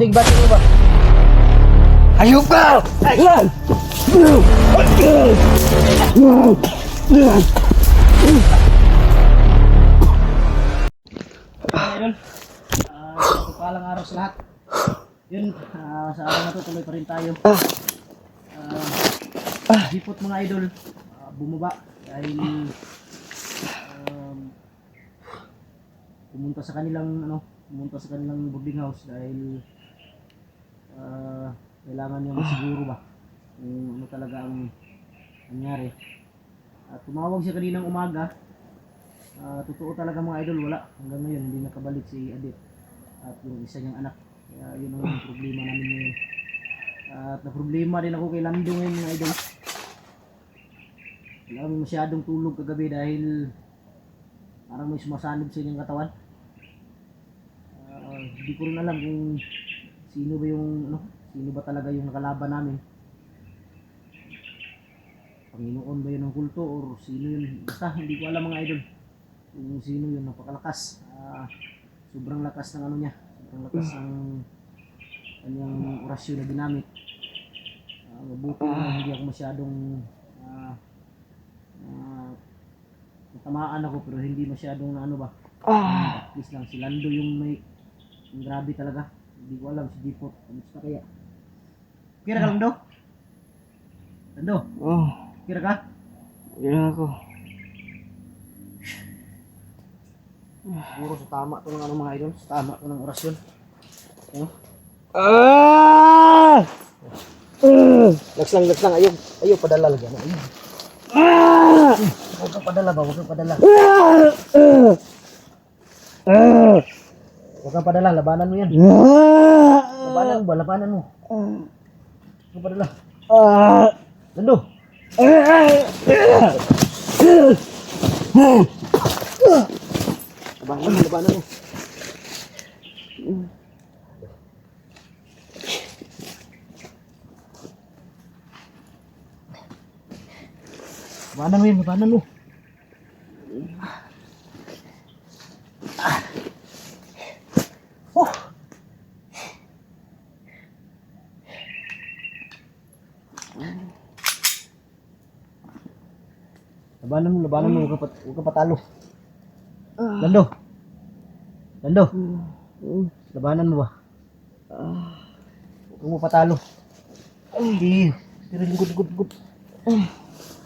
Bati mo ba? Ayun ka! Ayan! Idol, palang araw sa lahat. Yun, sa araw na to tuloy pa rin tayo. Jipot mga idol, bumaba dahil pumunta sa kanilang boarding house dahil kailangan niya masiguro ba kung ano talaga ang nangyari. Tumawag siya kaninang umaga. Totoo talaga mga idol, wala hanggang ngayon hindi nakabalik si Adit at yung isa niyang anak. Kaya yun ang problema namin ngayon. At na problema din ako kay Lando ngayon mga idol. Wala kami masyadong tulog kagabi dahil parang may sumasanib sa inyong katawan. Hindi ko rin alam kung sino ba talaga yung nakalaban namin. Panginoon ba yun ng kulto or sino yun? Basta hindi ko alam mga idol kung sino yun. Napakalakas. Sobrang lakas ng niya. Sobrang lakas ng kanyang orasyon na ginamit. Mabuti na hindi ako masyadong natamaan ako pero hindi masyadong at least lang si Lando yung grabe talaga. Hindi ko alam si Jipot. Kamusta kaya? Kira ka Lando? Lando? Kira ka? Kira ako. Siguro sa tama to ng mga idol. Sa tama to ng orasyon. Lags lang. Ayaw padala lagi. Huwag kang padala ba? Huwag kang padala. Huwag kang padala. Labanan mo yan. Labanan mo. Huwag kang padala. Lando. Labanan mo. Labanan mo. Labanan mo. Huwag ka patalo. Lando. Labanan mo ba? Huwag mo patalo. Hindi. Pero lingkod.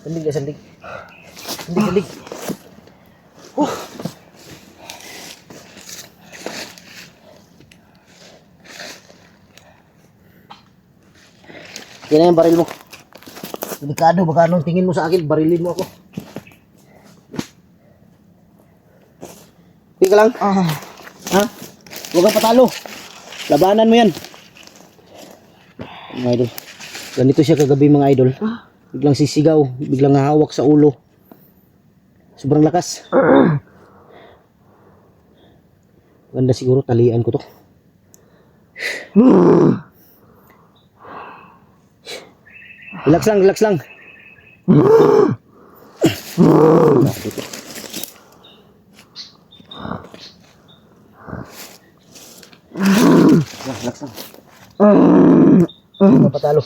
Sandig. Yan na yung baril mo. Delikado, baka anong tingin mo sa akin, barilin mo ako. Hindi ka lang? Ha? Huwag kang patalo. Labanan mo yan. Mga idol. Ganito siya kagabi mga idol. Biglang sisigaw, biglang hahawak sa ulo. Sobrang lakas. Ganda siguro, talian ko to. Relax lang. Relax lang. Papatalo.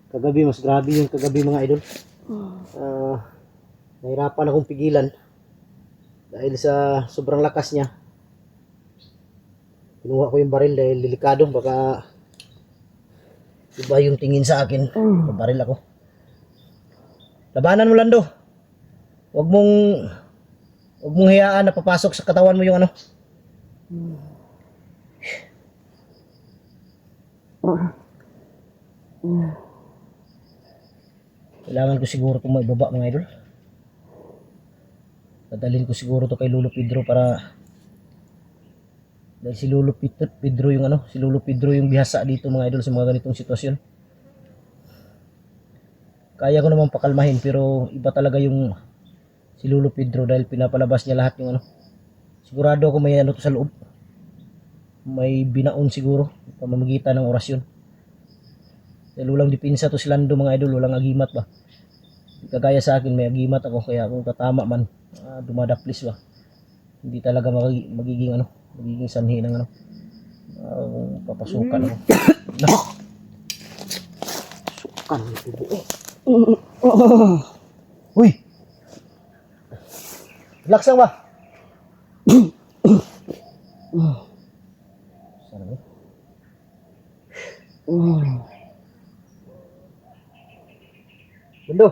Kagabi, mas grabe yung kagabi mga idol. Nahirapan akong pigilan dahil sa sobrang lakas niya. Kinuha ko yung baril dahil delikado, baka iba yung tingin sa akin. Baril ako. Labanan mo Lando. Huwag mong hayaan na papasok sa katawan mo yung Kailangan ko siguro itong maibaba mga idol. Dadalhin ko siguro to kay Lolo Pedro para dahil si Lolo Pedro yung bihasa dito mga idol sa mga ganitong sitwasyon. Kaya ko naman pakalmahin pero iba talaga yung si Lolo Pedro dahil pinapalabas niya lahat yung sigurado ako may to sa loob. May binaon siguro pamamagitan ng orasyon. Dahil walang dipinsa to si Lando mga idol, walang agimat ba. Kagaya sa akin, may agimat ako, kaya kung tatama man, dumadaplis ba. Hindi talaga magiging magiging sanhi ng papasukan ako. Sukan ito buo. Uy! Relax lang ba? Sana ba? Bendo.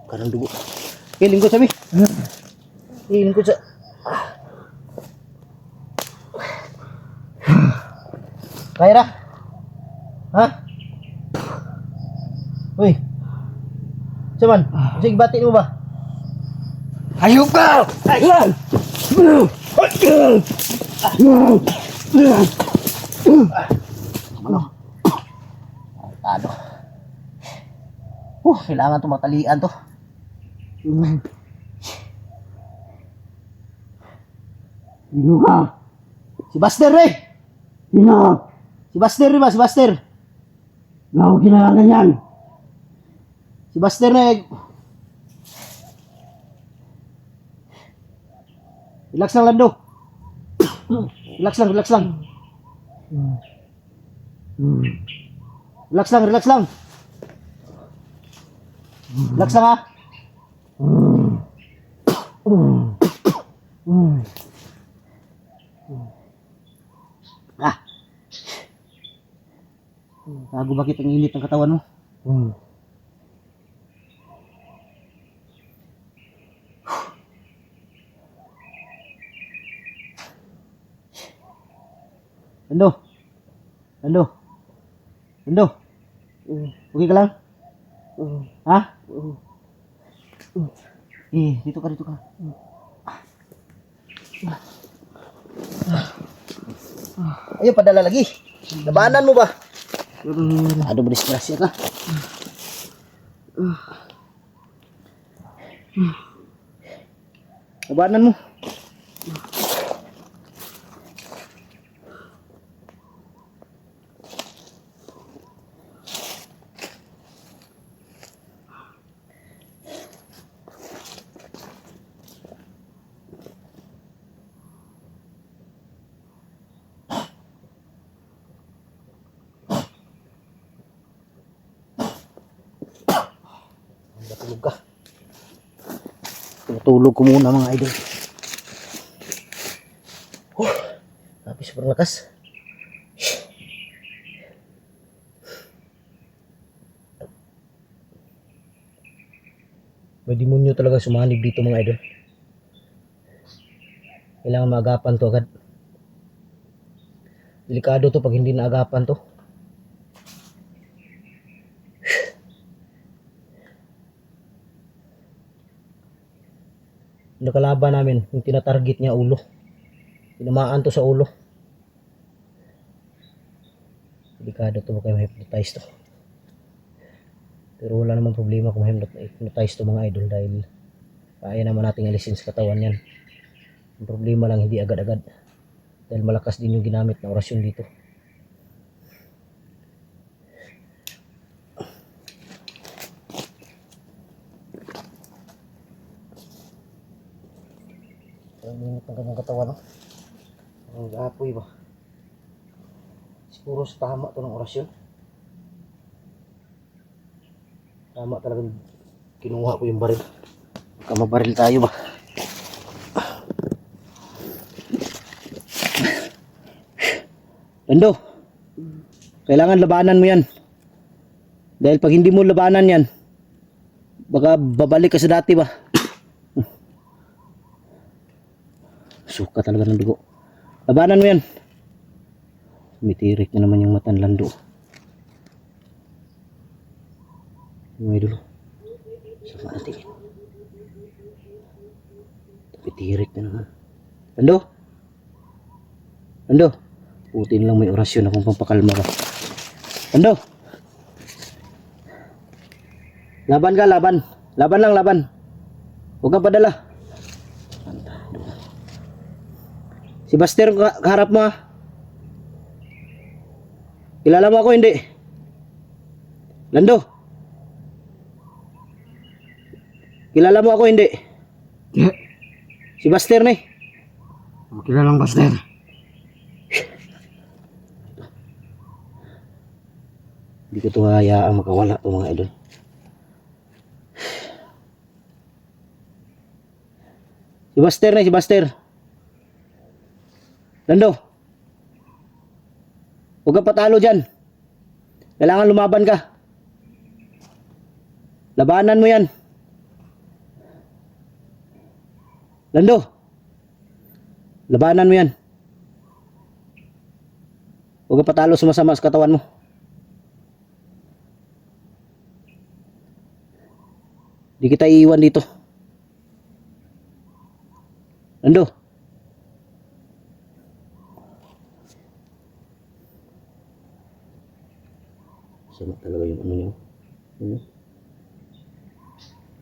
Karang dugo. Lingkod sa mi. Lingkod sa. Kaya ra? Ha? Uy. Saman, sige bati mo ba? Ayok ka! Ayan! Ano? Tado. Kailangan to matalian to. Sino ka? Si Buster eh! Sino? Si Buster ba? Si Buster? Nga ako kailangan yan. Si Buster eh. Relax lang Lando. Relax lang, relax lang. Relax lang, relax lang. Relax lang ha. Bago bakit ang init ng katawan mo? Lando. Lando. Lando. Okay ka lang? Ha? Dito ka, dito ka. Ayun, padala lagi. Labanan mo ba? Ano ba disgrasya ka? Labanan mo. Natulog ka. Natulog ko muna mga idol. Tapi super lakas. May demonyo talaga sumanib dito mga idol. Kailangan maagapan to agad. Delikado to pag hindi naagapan to. Nakalaban namin, yung tinatarget niya ulo. Tinamaan to sa ulo. Delikado to, baka ma-hypnotize to. Pero wala namang problema kung ma-hypnotize to mga idol dahil kaya naman nating alisin sa katawan yan. Ang problema lang hindi agad-agad dahil malakas din yung ginamit na orasyon dito. Ang init ng kanyang katawan, no? Ang gapoy ba? Siguro sa tama to ng orasyon. Tama talagang kinuha ko yung baril. Baka mabaril tayo ba? Lando, kailangan labanan mo yan. Dahil pag hindi mo labanan yan, baka babalik ka sa dati ba? Suka talaga ng dugo. Labanan mo yan. Mitirik na naman yung mata ng Lando. May dulo. Sama natin. Mitirik na naman. Lando? Lando? Putin lang may orasyon akong pampakalma ka. Lando? Laban ka, laban. Laban lang, laban. Huwag kang padala. Si Buster, kaharap mo, ah. Kilala mo ako, hindi? Lando? Kilala mo ako, hindi? Si Buster na eh. Kilalang Buster. Hindi ko ito hayaang makawala ito mga idol. Si Buster na eh, si Buster. Lando. Huwag kang patalo dyan. Kailangan lumaban ka. Labanan mo yan. Lando. Labanan mo yan. Huwag kang patalo, sumasama sa katawan mo. Di kita iiwan dito. Lando. Sama talaga yung ano niya. Ano?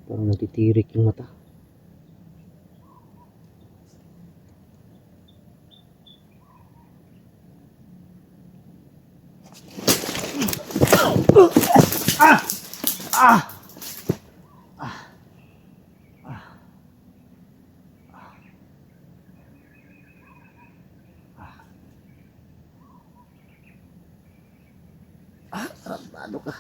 Parang natitirik yung mata. Tarantado ka.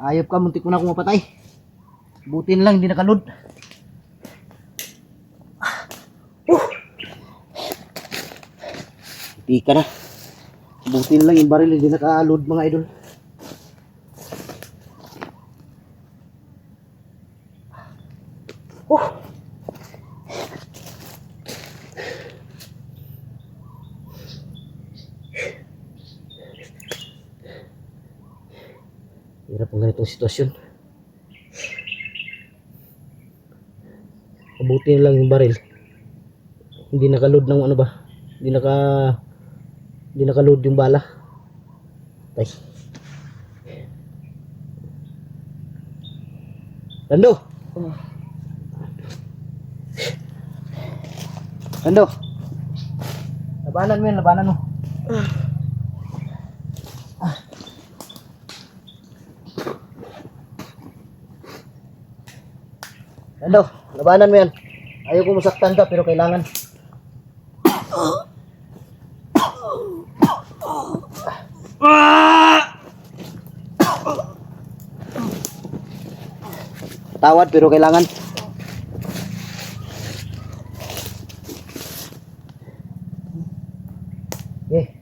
Ayop ka, muntik mo na akong mapatay. Buti na lang, hindi nakalod. Hindi ka na. Buti na lang yung baril, hindi nakalod mga idol. Hirap ang ganitong sitwasyon. Mabuti na lang yung baril. Hindi nakaload ng ano ba? Hindi nakaload yung bala. Tay. Lando. Lando. Labanan mo yan, labanan mo. Lando, labanan mo yan. Ayaw ko masaktan ka pero kailangan. Tawad pero kailangan. Okay.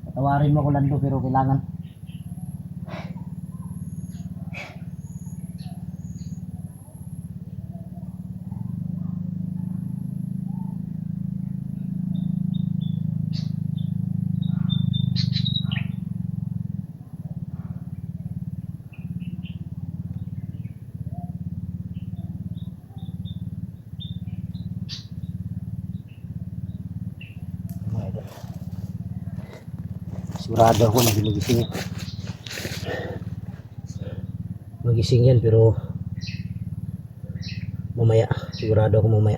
Patawarin mo ko Lando pero kailangan. Sigurado ako na magising yan. Magising yan pero mamaya. Sigurado ako mamaya.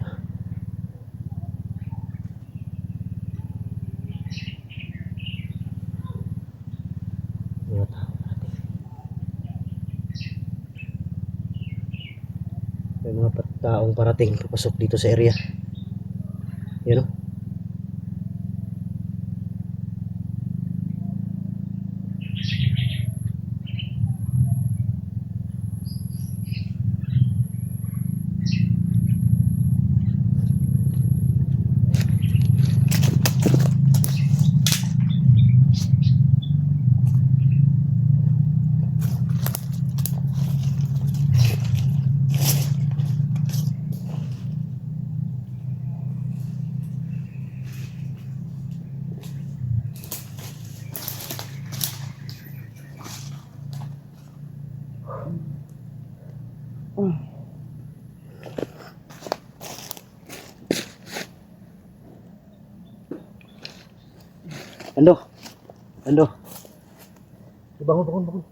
May mga taong parating papasok dito sa area. Yun o. Ando. Ando. Bangun, bangun, bangun.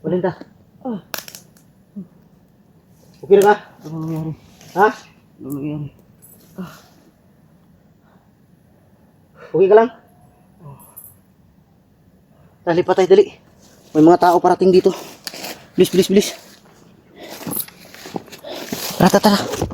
Valinta. Okay na ka? Ano nangyari? Ha? Ano nangyari? Okay ka lang? Dali pa tayo, dali. May mga tao parating dito. Bilis, bilis, bilis. Tara, tara, tara.